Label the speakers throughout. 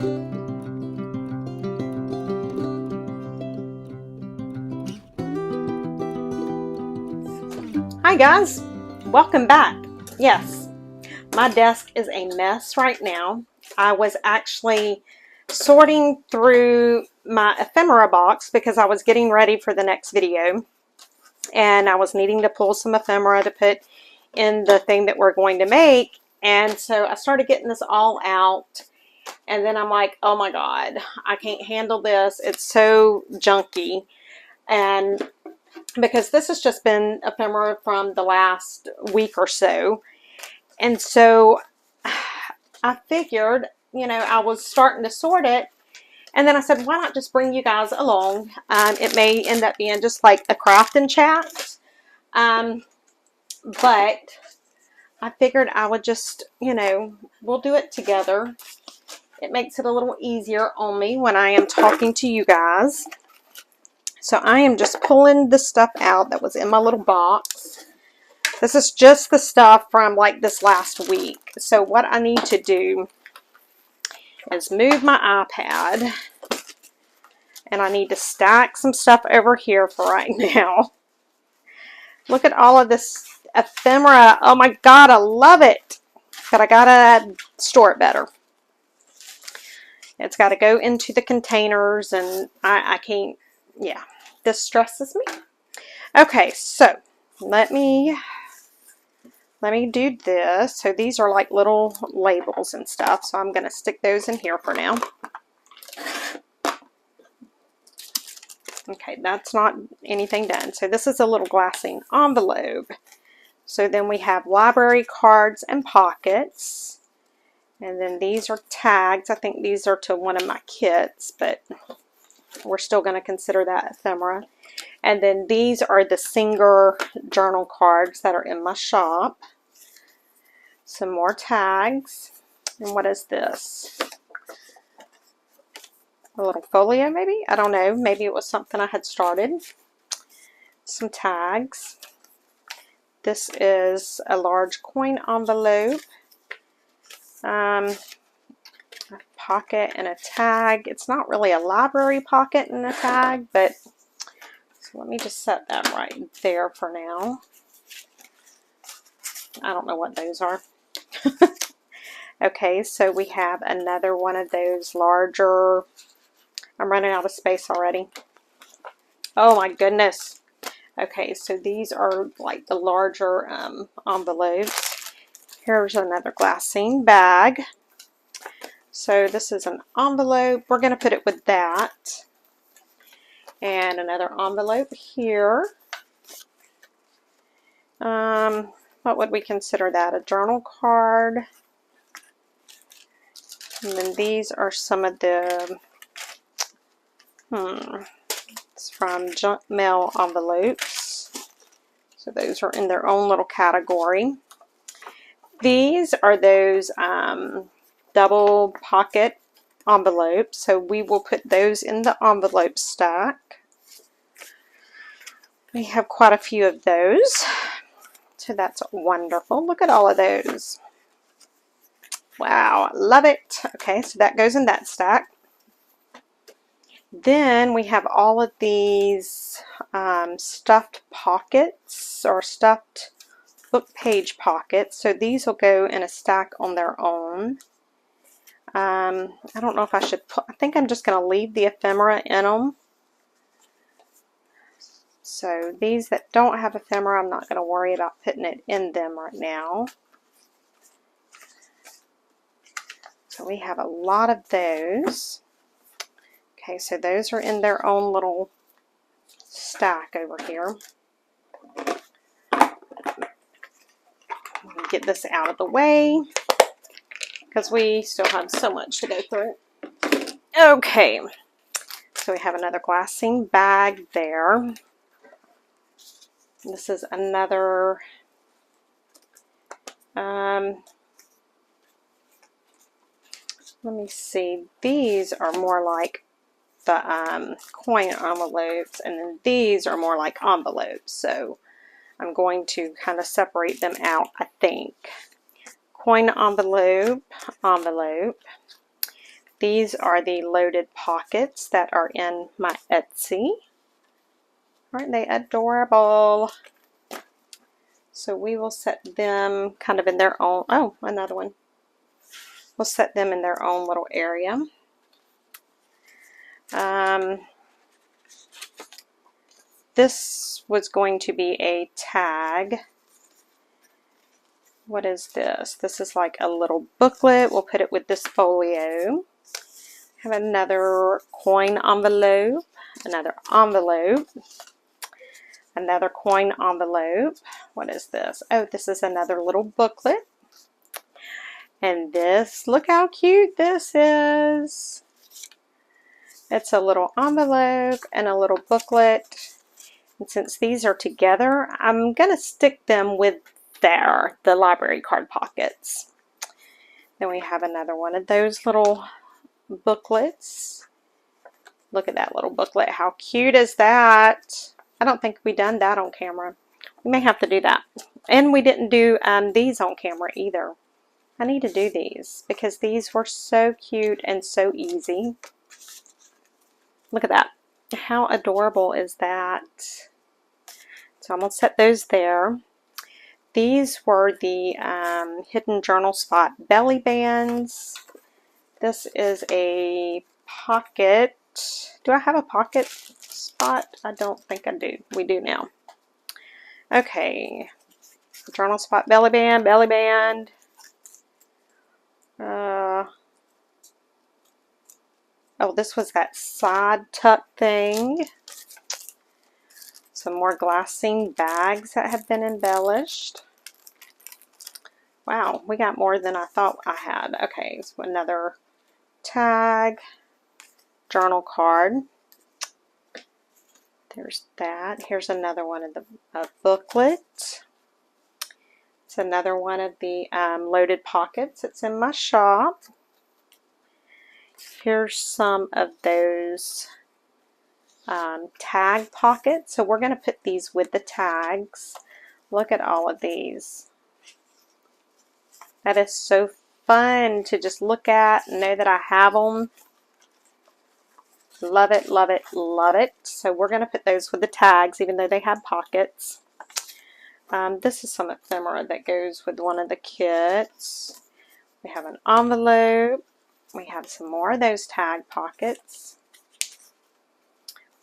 Speaker 1: Hi guys, welcome back. Yes, my desk is a mess right now. I was actually sorting through my ephemera box because I was getting ready for the next video, and I was needing to pull some ephemera to put in the thing that we're going to make. And so I started getting this all out, and then I'm like, oh my god, I can't handle this. It's so junky. And because this has just been ephemera from the last week or so. And so I figured, you know, I was starting to sort it. And then I said, why not just bring you guys along? It may end up being just like a crafting chat. But I figured I would just, you know, we'll do it together. It makes it a little easier on me when I am talking to you guys. So I am just pulling the stuff out that was in my little box. This is just the stuff from like this last week. So what I need to do is move my iPad. And I need to stack some stuff over here for right now. Look at all of this ephemera. Oh my god, I love it. But I gotta store it better. It's got to go into the containers, and I can't, yeah, this stresses me. Okay, so let me do this. So these are like little labels and stuff, so I'm going to stick those in here for now. Okay, that's not anything done. So this is a little glassine envelope. So then we have library cards and pockets. And then these are tags. I think these are to one of my kits, but we're still going to consider that ephemera. And then these are the Singer journal cards that are in my shop. Some more tags. And what is this? A little folio maybe? I don't know. Maybe it was something I had started. Some tags. This is a large coin envelope. A pocket and a tag. It's not really a library pocket and a tag, but so let me just set that right there for now. I don't know what those are. Okay, so we have another one of those larger. I'm running out of space already. Oh my goodness. Okay, so these are like the larger envelopes. Here's another glassine bag. So this is an envelope. We're going to put it with that. And another envelope here. What would we consider that? A journal card. And then these are some of the, it's from junk mail envelopes. So those are in their own little category. These are those double pocket envelopes, so we will put those in the envelope stack. We have quite a few of those, so that's wonderful. Look at all of those. Wow, I love it. Okay, so that goes in that stack. Then we have all of these stuffed pockets or stuffed book page pockets. So these will go in a stack on their own. I don't know if I should put, I think I'm just going to leave the ephemera in them. So these that don't have ephemera, I'm not going to worry about putting it in them right now. So we have a lot of those. Okay, so those are in their own little stack over here. Get this out of the way because we still have so much to go through. Okay, so we have another glassine bag there. This is another let me see, these are more like the coin envelopes, and then these are more like envelopes, so I'm going to kind of separate them out, I think. Coin envelope, envelope. These are the loaded pockets that are in my Etsy. Aren't they adorable? So we will set them kind of in their own, oh, another one. We'll set them in their own little area. This was going to be a tag. What is this? This is like a little booklet. We'll put it with this folio. Have another coin envelope, another envelope, another coin envelope. What is this? Oh, this is another little booklet. And this, look how cute this is. It's a little envelope and a little booklet. And since these are together, I'm going to stick them with the library card pockets. Then we have another one of those little booklets. Look at that little booklet. How cute is that? I don't think we done that on camera. We may have to do that. And we didn't do these on camera either. I need to do these because these were so cute and so easy. Look at that. How adorable is that? So I'm going to set those there. These were the hidden journal spot belly bands. This is a pocket. Do I have a pocket spot? I don't think I do. We do now. Okay. Journal spot belly band, belly band. Oh, this was that side tuck thing. Some more glassine bags that have been embellished. Wow, we got more than I thought I had. Okay, so another tag, journal card. There's that. Here's another one of the booklet. It's another one of the loaded pockets. It's in my shop. Here's some of those tag pockets. So we're going to put these with the tags. Look at all of these. That is so fun to just look at and know that I have them. Love it, love it, love it. So we're going to put those with the tags, even though they have pockets. This is some ephemera that goes with one of the kits. We have an envelope. We have some more of those tag pockets.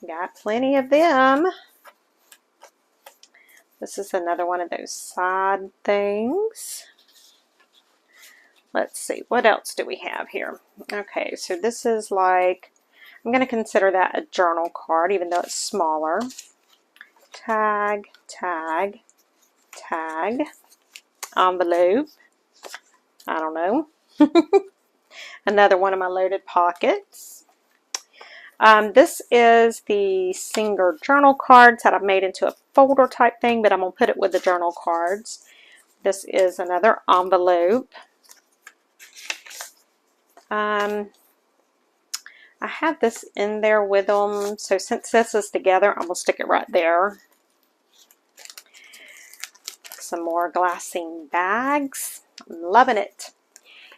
Speaker 1: We got plenty of them. This is another one of those side things. Let's see, what else do we have here? Okay, so this is like, I'm going to consider that a journal card, even though it's smaller. Tag, tag, tag, envelope. I don't know. Another one of my loaded pockets. This is the Singer journal cards that I've made into a folder type thing, but I'm going to put it with the journal cards. This is another envelope. I have this in there with them, so since this is together, I'm going to stick it right there. Some more glassine bags. I'm loving it.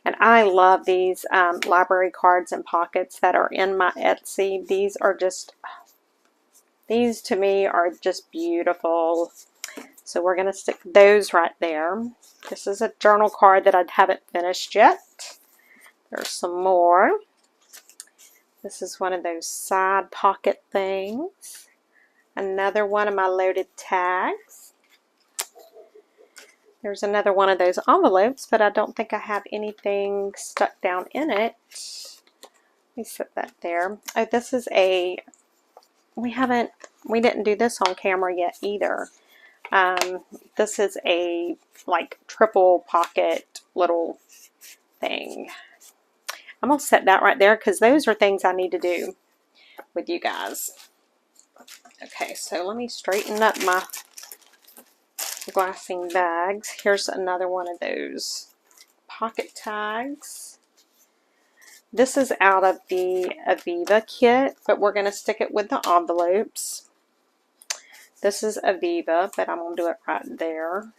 Speaker 1: And I love these library cards and pockets that are in my Etsy. These are just, these to me are just beautiful. So we're going to stick those right there. This is a journal card that I haven't finished yet. There's some more. This is one of those side pocket things. Another one of my loaded tags. There's another one of those envelopes, but I don't think I have anything stuck down in it. Let me set that there. Oh, this is a, we didn't do this on camera yet either. This is a like triple pocket little thing. I'm going to set that right there because those are things I need to do with you guys. Okay, so let me straighten up my glassine bags. Here's another one of those pocket tags. This is out of the Aviva kit, but we're going to stick it with the envelopes. This is Aviva, but I'm going to do it right there.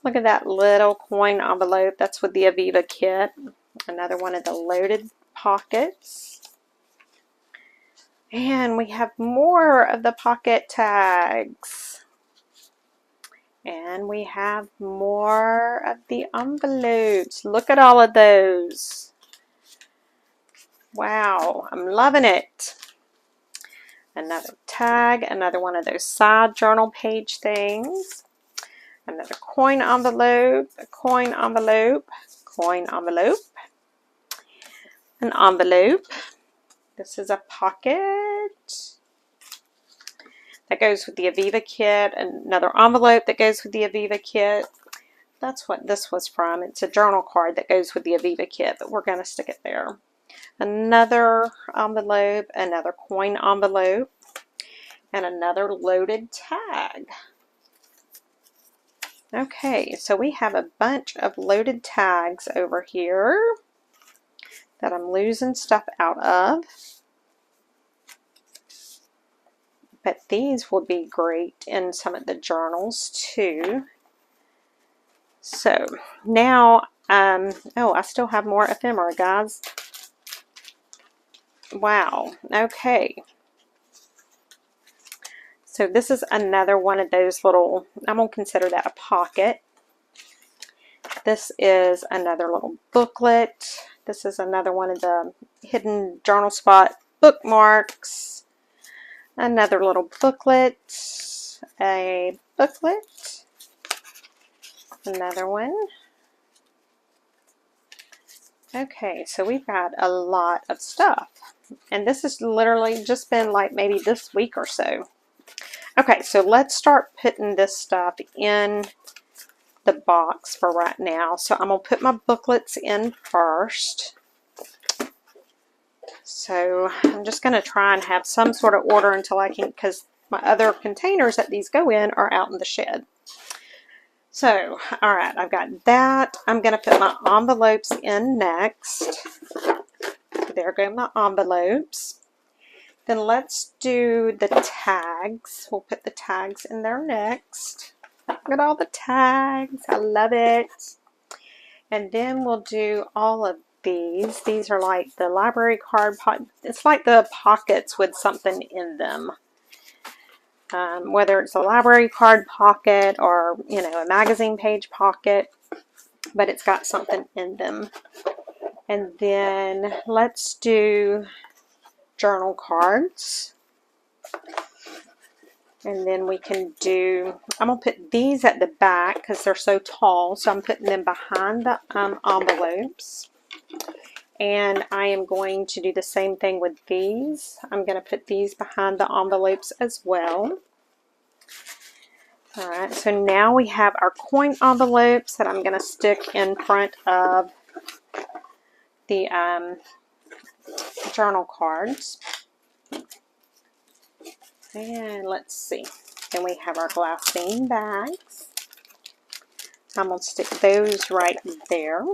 Speaker 1: Look at that little coin envelope. That's with the Aviva kit. Another one of the loaded pockets. And we have more of the pocket tags. And we have more of the envelopes. Look at all of those. Wow, I'm loving it. Another tag, another one of those side journal page things. Another coin envelope, a coin envelope, coin envelope, an envelope. This is a pocket that goes with the Aviva kit, another envelope that goes with the Aviva kit. That's what this was from. It's a journal card that goes with the Aviva kit, but we're going to stick it there. Another envelope, another coin envelope, and another loaded tag. Okay, so we have a bunch of loaded tags over here that I'm losing stuff out of. But these will be great in some of the journals too. So now, oh, I still have more ephemera, guys. Wow, okay. So this is another one of those little, I'm going to consider that a pocket. This is another little booklet. This is another one of the hidden journal spot bookmarks. Another little booklet. A booklet. Another one. Okay, so we've got a lot of stuff. And this has literally just been like maybe this week or so. Okay, so let's start putting this stuff in the box for right now. So I'm going to put my booklets in first. So I'm just going to try and have some sort of order until I can, because my other containers that these go in are out in the shed. So, all right, I've got that. I'm going to put my envelopes in next. There go my envelopes. Then let's do the tags. We'll put the tags in there next. Look at all the tags. I love it. And then we'll do all of these. These are like the library card. It's like the pockets with something in them. Whether it's a library card pocket or, you know, a magazine page pocket. But it's got something in them. And then let's do journal cards. And then we can do, I'm going to put these at the back because they're so tall. So I'm putting them behind the envelopes. And I am going to do the same thing with these. I'm going to put these behind the envelopes as well. All right, so now we have our coin envelopes that I'm going to stick in front of the journal cards. And let's see. Then we have our glassine bags. I'm going to stick those right there.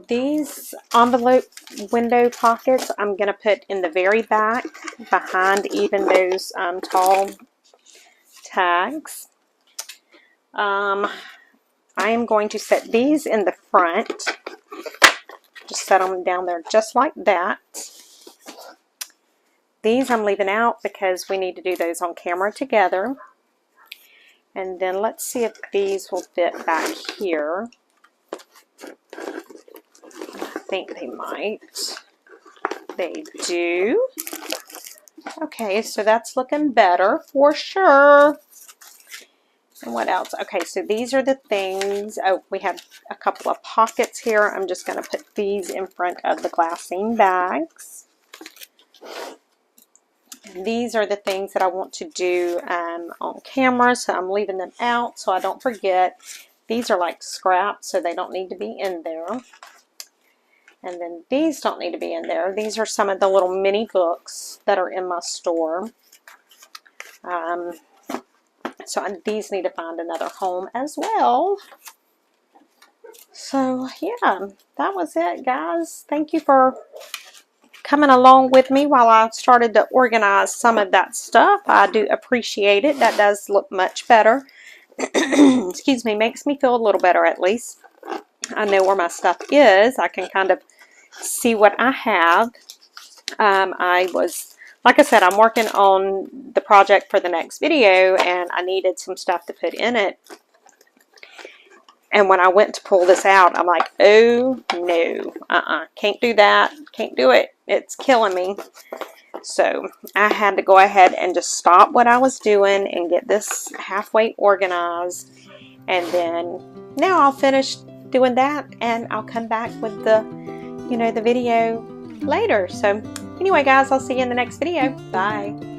Speaker 1: These envelope window pockets I'm going to put in the very back behind even those tall tags. I am going to set these in the front. Just set them down there just like that. These I'm leaving out because we need to do those on camera together. And then let's see if these will fit back here. I think they might. They do. Okay, so that's looking better for sure. And what else? Okay, so these are the things. Oh, we have a couple of pockets here. I'm just going to put these in front of the glassine bags. And these are the things that I want to do on camera, so I'm leaving them out so I don't forget. These are like scraps, so they don't need to be in there. And then these don't need to be in there. These are some of the little mini books that are in my store. So these need to find another home as well. So yeah, that was it, guys. Thank you for coming along with me while I started to organize some of that stuff. I do appreciate it. That does look much better. Excuse me, makes me feel a little better at least. I know where my stuff is. I can kind of see what I have. Like I said, I'm working on the project for the next video, and I needed some stuff to put in it. And when I went to pull this out, I'm like, oh no, can't do that, can't do it. It's killing me. So I had to go ahead and just stop what I was doing and get this halfway organized. And then now I'll finish doing that, and I'll come back with the, the video later. So anyway, guys, I'll see you in the next video. Bye.